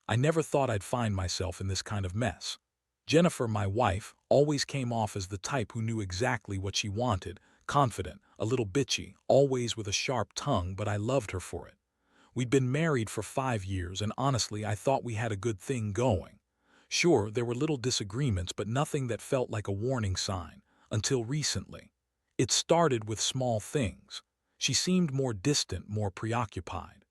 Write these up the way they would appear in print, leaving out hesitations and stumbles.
I never thought I'd find myself in this kind of mess. Jennifer, my wife, always came off as the type who knew exactly what she wanted, confident, a little bitchy, always with a sharp tongue, but I loved her for it. We'd been married for 5 years, and honestly, I thought we had a good thing going. Sure, there were little disagreements, but nothing that felt like a warning sign, until recently. It started with small things. She seemed more distant, more preoccupied.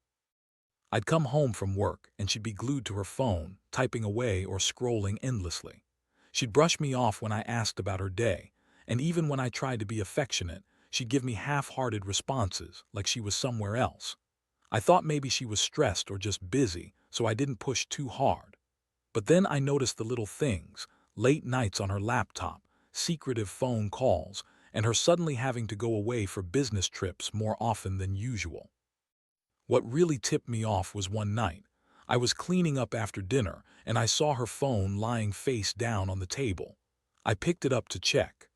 I'd come home from work, and she'd be glued to her phone, typing away or scrolling endlessly. She'd brush me off when I asked about her day, and even when I tried to be affectionate, she'd give me half-hearted responses, like she was somewhere else. I thought maybe she was stressed or just busy, so I didn't push too hard. But then I noticed the little things, late nights on her laptop, secretive phone calls, and her suddenly having to go away for business trips more often than usual. What really tipped me off was one night. I was cleaning up after dinner, and I saw her phone lying face down on the table. I picked it up to check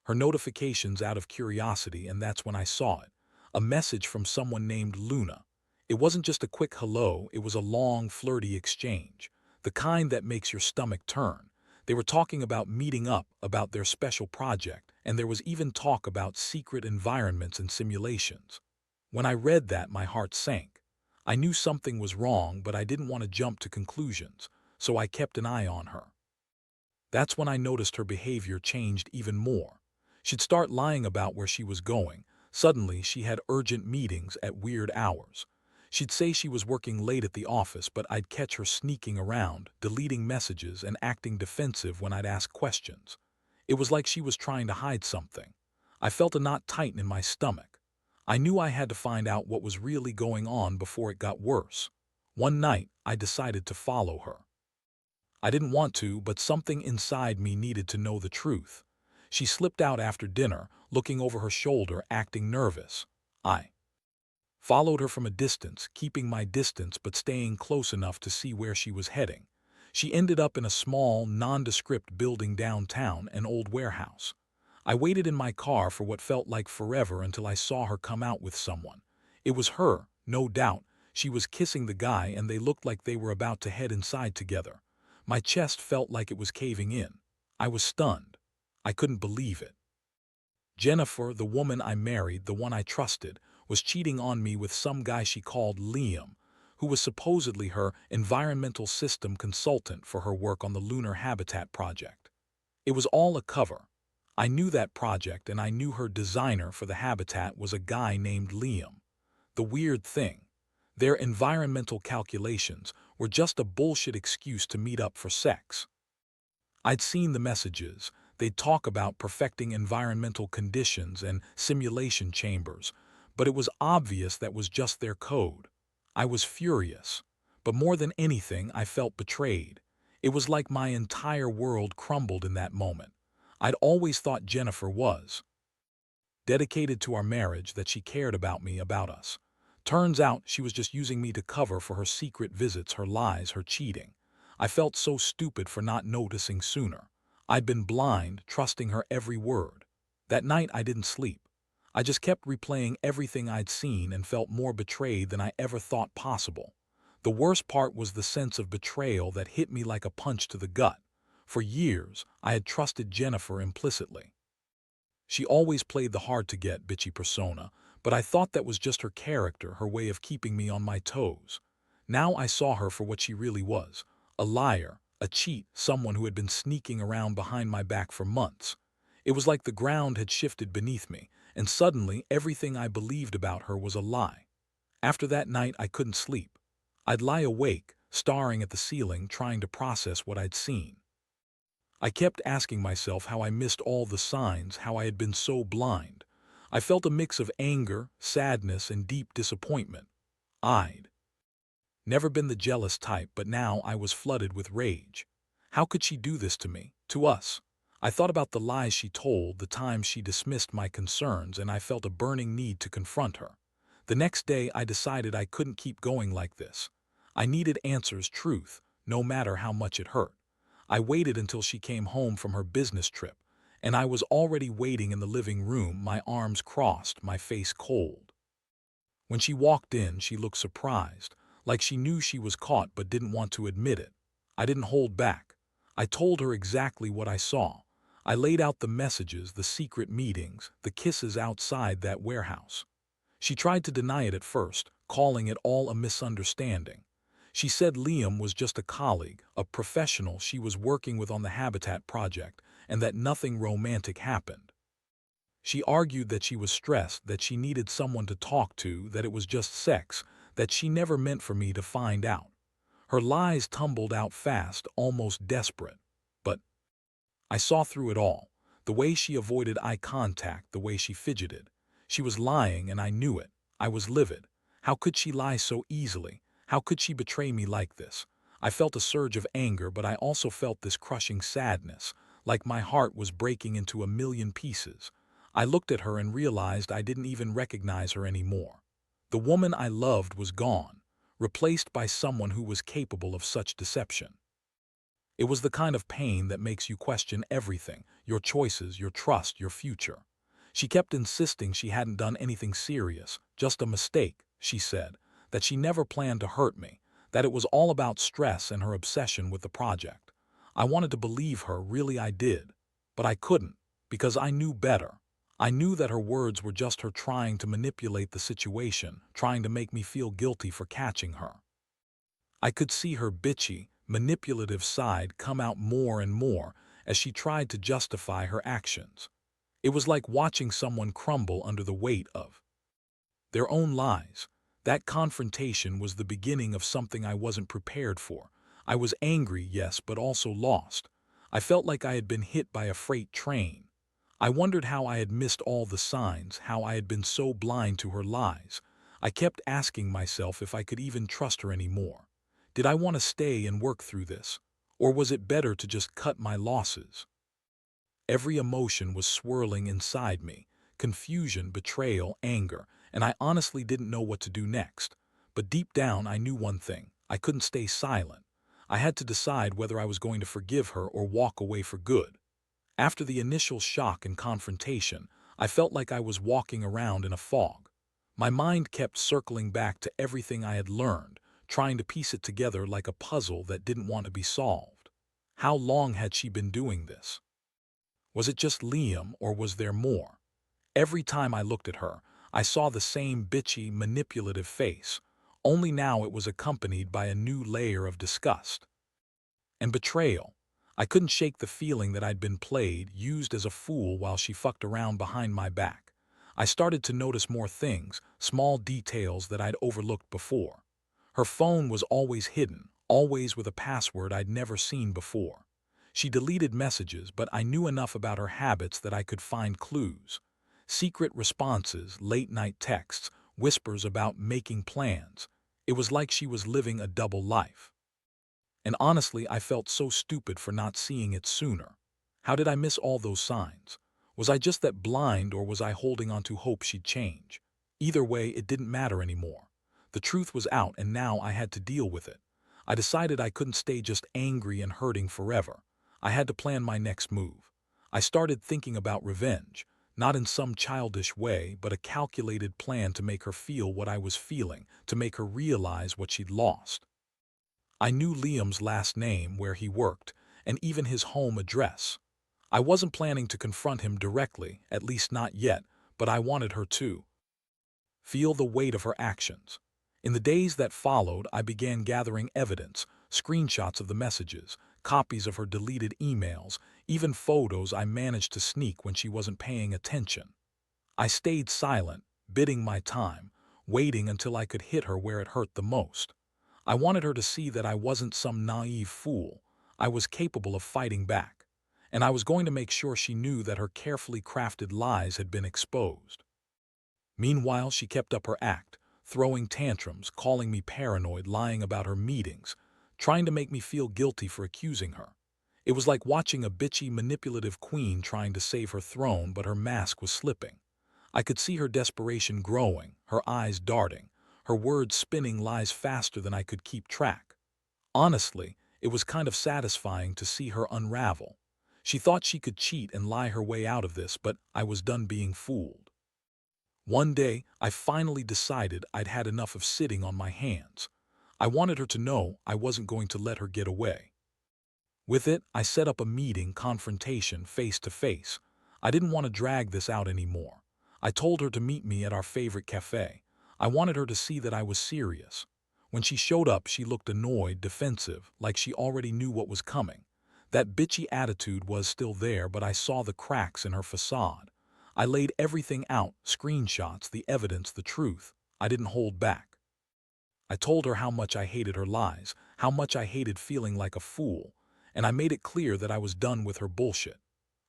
her notifications out of curiosity, and that's when I saw it. A message from someone named Luna. It wasn't just a quick hello, it was a long, flirty exchange. The kind that makes your stomach turn. They were talking about meeting up, about their special project, and there was even talk about secret environments and simulations. When I read that, my heart sank. I knew something was wrong, but I didn't want to jump to conclusions, so I kept an eye on her. That's when I noticed her behavior changed even more. She'd start lying about where she was going. Suddenly, she had urgent meetings at weird hours. She'd say she was working late at the office, but I'd catch her sneaking around, deleting messages and acting defensive when I'd ask questions. It was like she was trying to hide something. I felt a knot tighten in my stomach. I knew I had to find out what was really going on before it got worse. One night, I decided to follow her. I didn't want to, but something inside me needed to know the truth. She slipped out after dinner, looking over her shoulder, acting nervous. I followed her from a distance, keeping my distance but staying close enough to see where she was heading. She ended up in a small, nondescript building downtown, an old warehouse. I waited in my car for what felt like forever until I saw her come out with someone. It was her, no doubt. She was kissing the guy, and they looked like they were about to head inside together. My chest felt like it was caving in. I was stunned. I couldn't believe it. Jennifer, the woman I married, the one I trusted, was cheating on me with some guy she called Liam, who was supposedly her environmental system consultant for her work on the Lunar Habitat project. It was all a cover. I knew that project, and I knew her designer for the habitat was a guy named Liam. The weird thing, their environmental calculations were just a bullshit excuse to meet up for sex. I'd seen the messages. They'd talk about perfecting environmental conditions and simulation chambers, but it was obvious that was just their code. I was furious, but more than anything, I felt betrayed. It was like my entire world crumbled in that moment. I'd always thought Jennifer was dedicated to our marriage, that she cared about me, about us. Turns out she was just using me to cover for her secret visits, her lies, her cheating. I felt so stupid for not noticing sooner. I'd been blind, trusting her every word. That night I didn't sleep. I just kept replaying everything I'd seen and felt more betrayed than I ever thought possible. The worst part was the sense of betrayal that hit me like a punch to the gut. For years, I had trusted Jennifer implicitly. She always played the hard-to-get, bitchy persona, but I thought that was just her character, her way of keeping me on my toes. Now I saw her for what she really was, a liar, a cheat, someone who had been sneaking around behind my back for months. It was like the ground had shifted beneath me, and suddenly everything I believed about her was a lie. After that night, I couldn't sleep. I'd lie awake, staring at the ceiling, trying to process what I'd seen. I kept asking myself how I missed all the signs, how I had been so blind. I felt a mix of anger, sadness, and deep disappointment. I'd never been the jealous type, but now I was flooded with rage. How could she do this to me, to us? I thought about the lies she told, the times she dismissed my concerns, and I felt a burning need to confront her. The next day, I decided I couldn't keep going like this. I needed answers, truth, no matter how much it hurt. I waited until she came home from her business trip, and I was already waiting in the living room, my arms crossed, my face cold. When she walked in, she looked surprised, like she knew she was caught but didn't want to admit it. I didn't hold back. I told her exactly what I saw. I laid out the messages, the secret meetings, the kisses outside that warehouse. She tried to deny it at first, calling it all a misunderstanding. She said Liam was just a colleague, a professional she was working with on the Habitat project, and that nothing romantic happened. She argued that she was stressed, that she needed someone to talk to, that it was just sex, that she never meant for me to find out. Her lies tumbled out fast, almost desperate. But I saw through it all. The way she avoided eye contact, the way she fidgeted. She was lying and I knew it. I was livid. How could she lie so easily? How could she betray me like this? I felt a surge of anger, but I also felt this crushing sadness, like my heart was breaking into a million pieces. I looked at her and realized I didn't even recognize her anymore. The woman I loved was gone, replaced by someone who was capable of such deception. It was the kind of pain that makes you question everything, your choices, your trust, your future. She kept insisting she hadn't done anything serious, just a mistake, she said, that she never planned to hurt me, that it was all about stress and her obsession with the project. I wanted to believe her, really I did, but I couldn't, because I knew better. I knew that her words were just her trying to manipulate the situation, trying to make me feel guilty for catching her. I could see her bitchy, manipulative side come out more and more as she tried to justify her actions. It was like watching someone crumble under the weight of their own lies. That confrontation was the beginning of something I wasn't prepared for. I was angry, yes, but also lost. I felt like I had been hit by a freight train. I wondered how I had missed all the signs, how I had been so blind to her lies. I kept asking myself if I could even trust her anymore. Did I want to stay and work through this? Or was it better to just cut my losses? Every emotion was swirling inside me: confusion, betrayal, anger, and I honestly didn't know what to do next. But deep down, I knew one thing: I couldn't stay silent. I had to decide whether I was going to forgive her or walk away for good. After the initial shock and confrontation, I felt like I was walking around in a fog. My mind kept circling back to everything I had learned, trying to piece it together like a puzzle that didn't want to be solved. How long had she been doing this? Was it just Liam, or was there more? Every time I looked at her, I saw the same bitchy, manipulative face, only now it was accompanied by a new layer of disgust and betrayal. I couldn't shake the feeling that I'd been played, used as a fool while she fucked around behind my back. I started to notice more things, small details that I'd overlooked before. Her phone was always hidden, always with a password I'd never seen before. She deleted messages, but I knew enough about her habits that I could find clues. Secret responses, late-night texts, whispers about making plans. It was like she was living a double life. And honestly, I felt so stupid for not seeing it sooner. How did I miss all those signs? Was I just that blind, or was I holding on to hope she'd change? Either way, it didn't matter anymore. The truth was out, and now I had to deal with it. I decided I couldn't stay just angry and hurting forever. I had to plan my next move. I started thinking about revenge, not in some childish way, but a calculated plan to make her feel what I was feeling, to make her realize what she'd lost. I knew Liam's last name, where he worked, and even his home address. I wasn't planning to confront him directly, at least not yet, but I wanted her to feel the weight of her actions. In the days that followed, I began gathering evidence: screenshots of the messages, copies of her deleted emails, even photos I managed to sneak when she wasn't paying attention. I stayed silent, biding my time, waiting until I could hit her where it hurt the most. I wanted her to see that I wasn't some naive fool. I was capable of fighting back. And I was going to make sure she knew that her carefully crafted lies had been exposed. Meanwhile, she kept up her act, throwing tantrums, calling me paranoid, lying about her meetings, trying to make me feel guilty for accusing her. It was like watching a bitchy, manipulative queen trying to save her throne, but her mask was slipping. I could see her desperation growing, her eyes darting, her words spinning lies faster than I could keep track. Honestly, it was kind of satisfying to see her unravel. She thought she could cheat and lie her way out of this, but I was done being fooled. One day, I finally decided I'd had enough of sitting on my hands. I wanted her to know I wasn't going to let her get away. With it, I set up a meeting, confrontation, face to face. I didn't want to drag this out anymore. I told her to meet me at our favorite cafe. I wanted her to see that I was serious. When she showed up, she looked annoyed, defensive, like she already knew what was coming. That bitchy attitude was still there, but I saw the cracks in her facade. I laid everything out, screenshots, the evidence, the truth. I didn't hold back. I told her how much I hated her lies, how much I hated feeling like a fool, and I made it clear that I was done with her bullshit.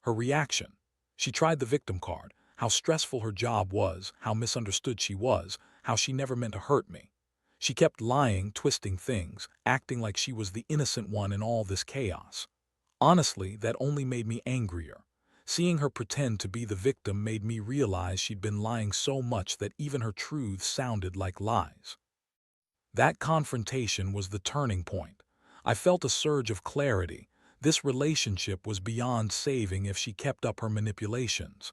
Her reaction. She tried the victim card, how stressful her job was, how misunderstood she was, how she never meant to hurt me. She kept lying, twisting things, acting like she was the innocent one in all this chaos. Honestly, that only made me angrier. Seeing her pretend to be the victim made me realize she'd been lying so much that even her truths sounded like lies. That confrontation was the turning point. I felt a surge of clarity. This relationship was beyond saving if she kept up her manipulations.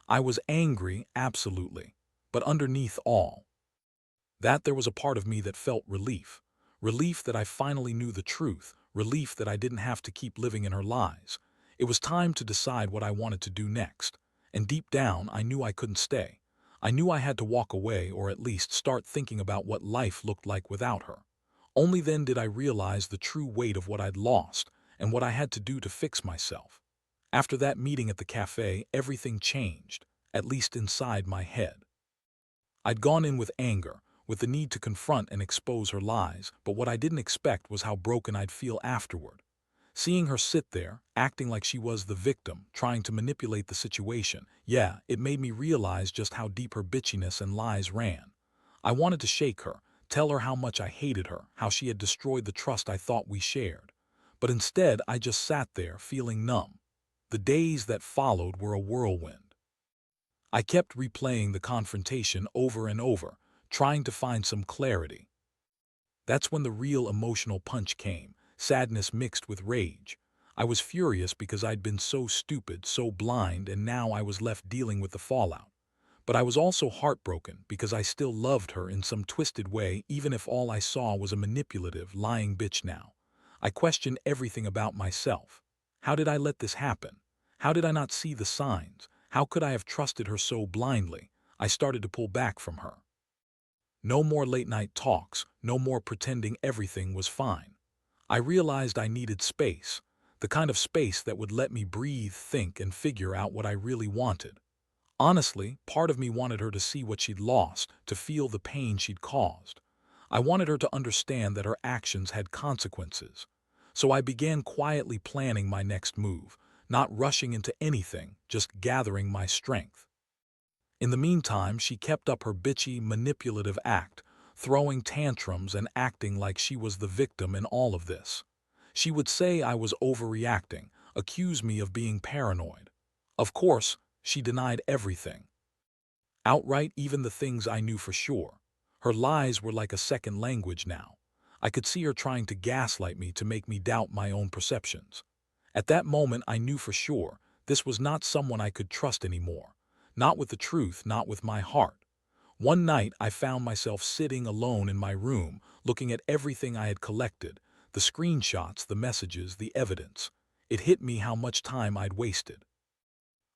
I was angry, absolutely, but underneath all that, there was a part of me that felt relief. Relief that I finally knew the truth. Relief that I didn't have to keep living in her lies. It was time to decide what I wanted to do next. And deep down, I knew I couldn't stay. I knew I had to walk away, or at least start thinking about what life looked like without her. Only then did I realize the true weight of what I'd lost and what I had to do to fix myself. After that meeting at the cafe, everything changed, at least inside my head. I'd gone in with anger, with the need to confront and expose her lies, but what I didn't expect was how broken I'd feel afterward. Seeing her sit there, acting like she was the victim, trying to manipulate the situation, yeah, it made me realize just how deep her bitchiness and lies ran. I wanted to shake her, tell her how much I hated her, how she had destroyed the trust I thought we shared. But instead, I just sat there, feeling numb. The days that followed were a whirlwind. I kept replaying the confrontation over and over, trying to find some clarity. That's when the real emotional punch came, sadness mixed with rage. I was furious because I'd been so stupid, so blind, and now I was left dealing with the fallout. But I was also heartbroken because I still loved her in some twisted way, even if all I saw was a manipulative, lying bitch now. I questioned everything about myself. How did I let this happen? How did I not see the signs? How could I have trusted her so blindly? I started to pull back from her. No more late-night talks, no more pretending everything was fine. I realized I needed space, the kind of space that would let me breathe, think, and figure out what I really wanted. Honestly, part of me wanted her to see what she'd lost, to feel the pain she'd caused. I wanted her to understand that her actions had consequences. So I began quietly planning my next move, not rushing into anything, just gathering my strength. In the meantime, she kept up her bitchy, manipulative act, throwing tantrums and acting like she was the victim in all of this. She would say I was overreacting, accuse me of being paranoid. Of course, she denied everything. Outright, even the things I knew for sure. Her lies were like a second language now. I could see her trying to gaslight me to make me doubt my own perceptions. At that moment, I knew for sure this was not someone I could trust anymore. Not with the truth, not with my heart. One night, I found myself sitting alone in my room, looking at everything I had collected, the screenshots, the messages, the evidence. It hit me how much time I'd wasted.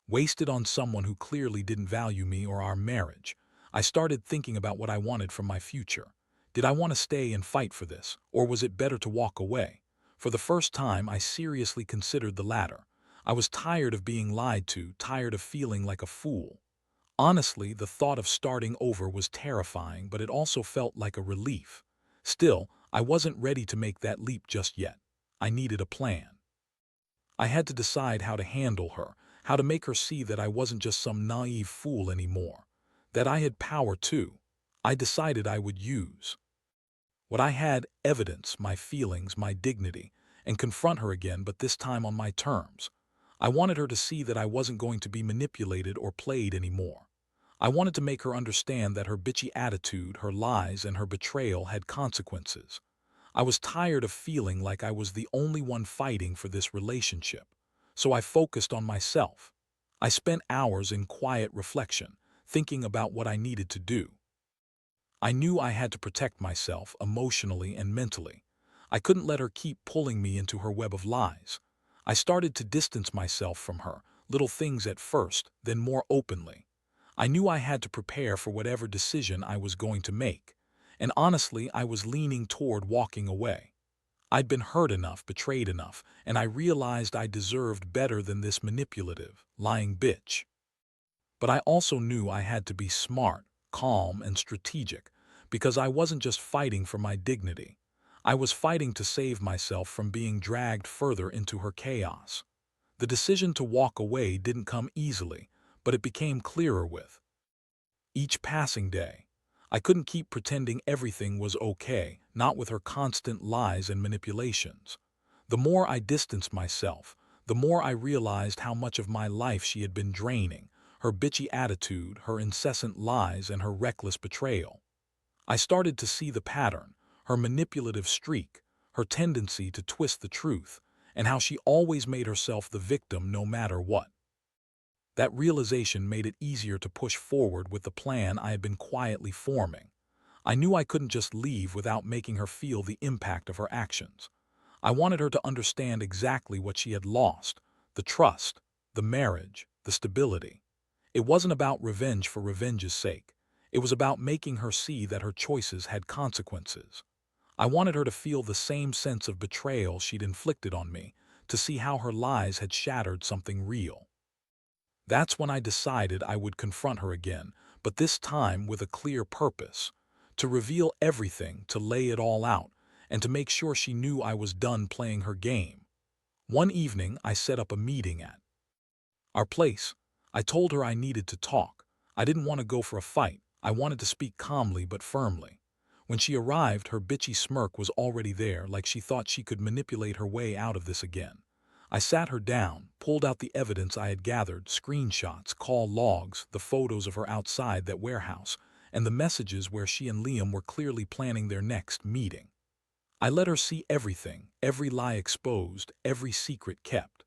Wasted on someone who clearly didn't value me or our marriage. I started thinking about what I wanted from my future. Did I want to stay and fight for this, or was it better to walk away? For the first time, I seriously considered the latter. I was tired of being lied to, tired of feeling like a fool. Honestly, the thought of starting over was terrifying, but it also felt like a relief. Still, I wasn't ready to make that leap just yet. I needed a plan. I had to decide how to handle her, how to make her see that I wasn't just some naive fool anymore, that I had power too. I decided I would use what I had, evidence, my feelings, my dignity, and confront her again, but this time on my terms. I wanted her to see that I wasn't going to be manipulated or played anymore. I wanted to make her understand that her bitchy attitude, her lies, and her betrayal had consequences. I was tired of feeling like I was the only one fighting for this relationship. So I focused on myself. I spent hours in quiet reflection, thinking about what I needed to do. I knew I had to protect myself emotionally and mentally. I couldn't let her keep pulling me into her web of lies. I started to distance myself from her, little things at first, then more openly. I knew I had to prepare for whatever decision I was going to make, and honestly, I was leaning toward walking away. I'd been hurt enough, betrayed enough, and I realized I deserved better than this manipulative, lying bitch. But I also knew I had to be smart, calm, and strategic, because I wasn't just fighting for my dignity. I was fighting to save myself from being dragged further into her chaos. The decision to walk away didn't come easily, but it became clearer with each passing day. I couldn't keep pretending everything was okay, not with her constant lies and manipulations. The more I distanced myself, the more I realized how much of my life she had been draining, her bitchy attitude, her incessant lies, and her reckless betrayal. I started to see the pattern, her manipulative streak, her tendency to twist the truth, and how she always made herself the victim no matter what. That realization made it easier to push forward with the plan I had been quietly forming. I knew I couldn't just leave without making her feel the impact of her actions. I wanted her to understand exactly what she had lost: the trust, the marriage, the stability. It wasn't about revenge for revenge's sake. It was about making her see that her choices had consequences. I wanted her to feel the same sense of betrayal she'd inflicted on me, to see how her lies had shattered something real. That's when I decided I would confront her again, but this time with a clear purpose: to reveal everything, to lay it all out, and to make sure she knew I was done playing her game. One evening, I set up a meeting at our place. I told her I needed to talk. I didn't want to go for a fight. I wanted to speak calmly but firmly. When she arrived, her bitchy smirk was already there, like she thought she could manipulate her way out of this again. I sat her down, pulled out the evidence I had gathered: screenshots, call logs, the photos of her outside that warehouse, and the messages where she and Liam were clearly planning their next meeting. I let her see everything, every lie exposed, every secret kept.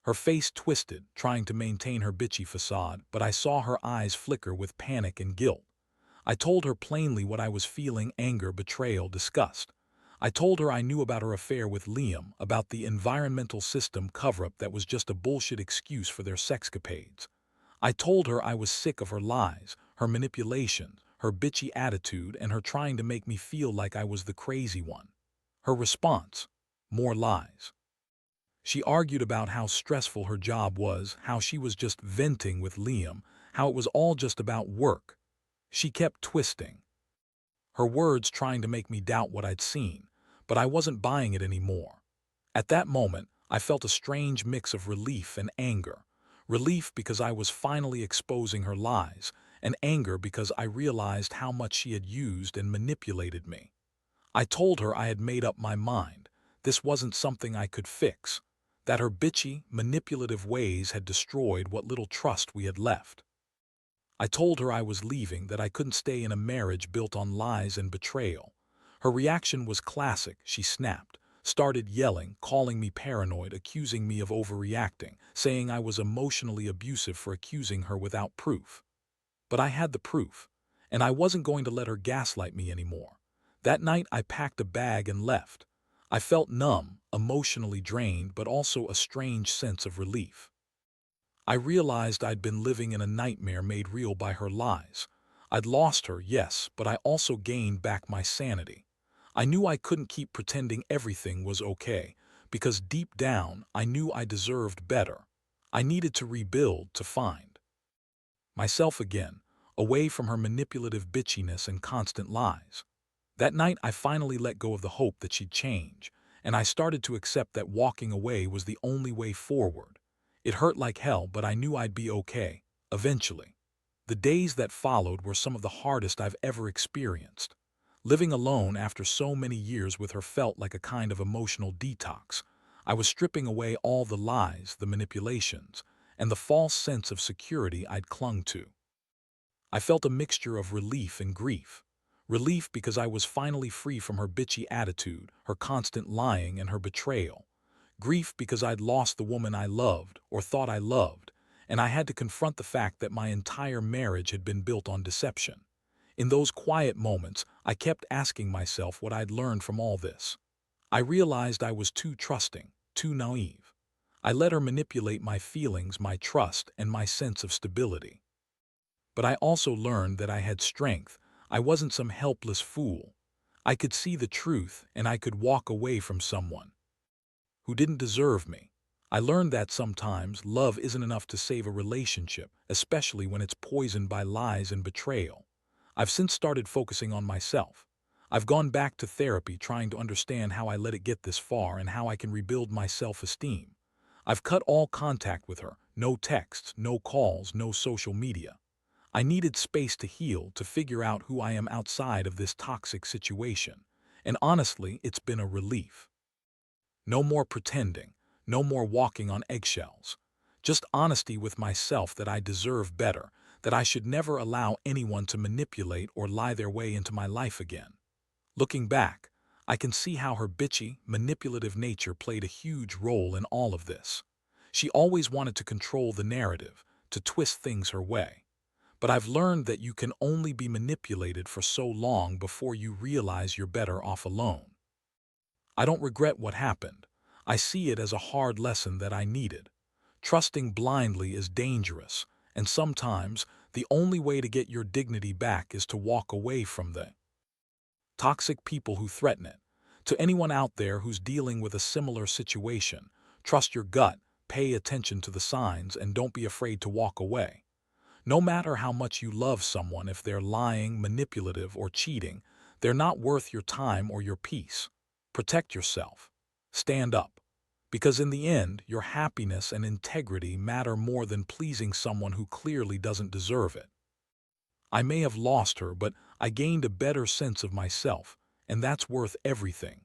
Her face twisted, trying to maintain her bitchy facade, but I saw her eyes flicker with panic and guilt. I told her plainly what I was feeling: anger, betrayal, disgust. I told her I knew about her affair with Liam, about the environmental system cover-up that was just a bullshit excuse for their sexcapades. I told her I was sick of her lies, her manipulation, her bitchy attitude, and her trying to make me feel like I was the crazy one. Her response: more lies. She argued about how stressful her job was, how she was just venting with Liam, how it was all just about work. She kept twisting her words, trying to make me doubt what I'd seen, but I wasn't buying it anymore. At that moment, I felt a strange mix of relief and anger. Relief because I was finally exposing her lies, and anger because I realized how much she had used and manipulated me. I told her I had made up my mind. This wasn't something I could fix, that her bitchy, manipulative ways had destroyed what little trust we had left. I told her I was leaving, that I couldn't stay in a marriage built on lies and betrayal. Her reaction was classic. She snapped, started yelling, calling me paranoid, accusing me of overreacting, saying I was emotionally abusive for accusing her without proof. But I had the proof, and I wasn't going to let her gaslight me anymore. That night, I packed a bag and left. I felt numb, emotionally drained, but also a strange sense of relief. I realized I'd been living in a nightmare made real by her lies. I'd lost her, yes, but I also gained back my sanity. I knew I couldn't keep pretending everything was okay, because deep down, I knew I deserved better. I needed to rebuild, to find myself again, away from her manipulative bitchiness and constant lies. That night, I finally let go of the hope that she'd change, and I started to accept that walking away was the only way forward. It hurt like hell, but I knew I'd be okay, eventually. The days that followed were some of the hardest I've ever experienced. Living alone after so many years with her felt like a kind of emotional detox. I was stripping away all the lies, the manipulations, and the false sense of security I'd clung to. I felt a mixture of relief and grief. Relief because I was finally free from her bitchy attitude, her constant lying, and her betrayal. Grief because I'd lost the woman I loved, or thought I loved, and I had to confront the fact that my entire marriage had been built on deception. In those quiet moments, I kept asking myself what I'd learned from all this. I realized I was too trusting, too naive. I let her manipulate my feelings, my trust, and my sense of stability. But I also learned that I had strength. I wasn't some helpless fool. I could see the truth, and I could walk away from someone who didn't deserve me. I learned that sometimes love isn't enough to save a relationship, especially when it's poisoned by lies and betrayal. I've since started focusing on myself. I've gone back to therapy trying to understand how I let it get this far and how I can rebuild my self-esteem. I've cut all contact with her, no texts, no calls, no social media. I needed space to heal, to figure out who I am outside of this toxic situation. And honestly, it's been a relief. No more pretending, no more walking on eggshells. Just honesty with myself that I deserve better, that I should never allow anyone to manipulate or lie their way into my life again. Looking back, I can see how her bitchy, manipulative nature played a huge role in all of this. She always wanted to control the narrative, to twist things her way. But I've learned that you can only be manipulated for so long before you realize you're better off alone. I don't regret what happened. I see it as a hard lesson that I needed. Trusting blindly is dangerous, and sometimes the only way to get your dignity back is to walk away from the toxic people who threaten it. To anyone out there who's dealing with a similar situation, trust your gut, pay attention to the signs, and don't be afraid to walk away. No matter how much you love someone, if they're lying, manipulative, or cheating, they're not worth your time or your peace. Protect yourself. Stand up. Because in the end, your happiness and integrity matter more than pleasing someone who clearly doesn't deserve it. I may have lost her, but I gained a better sense of myself, and that's worth everything.